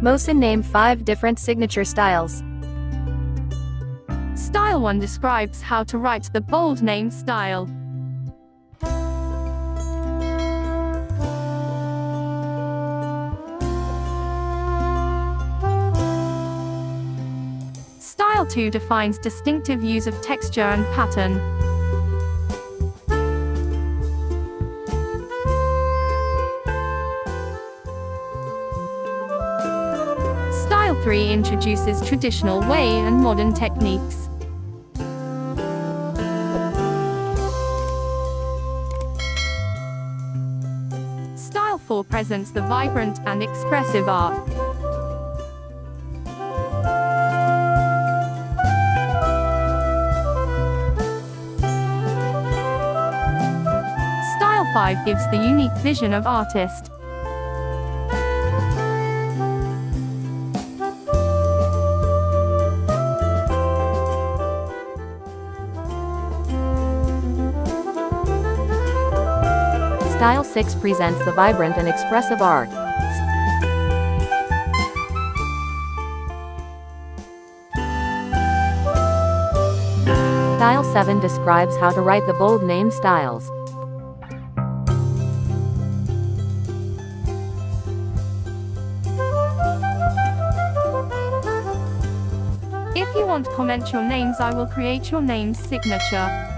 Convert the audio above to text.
Mohsin, name 5 different signature styles. Style 1 describes how to write the bold name style. Style 2 defines distinctive use of texture and pattern. Style 3 introduces traditional way and modern techniques. Style 4 presents the vibrant and expressive art. Style 5 gives the unique vision of artist. Style 6 presents the vibrant and expressive art. Style 7 describes how to write the bold name styles. If you want to comment your names, I will create your name's signature.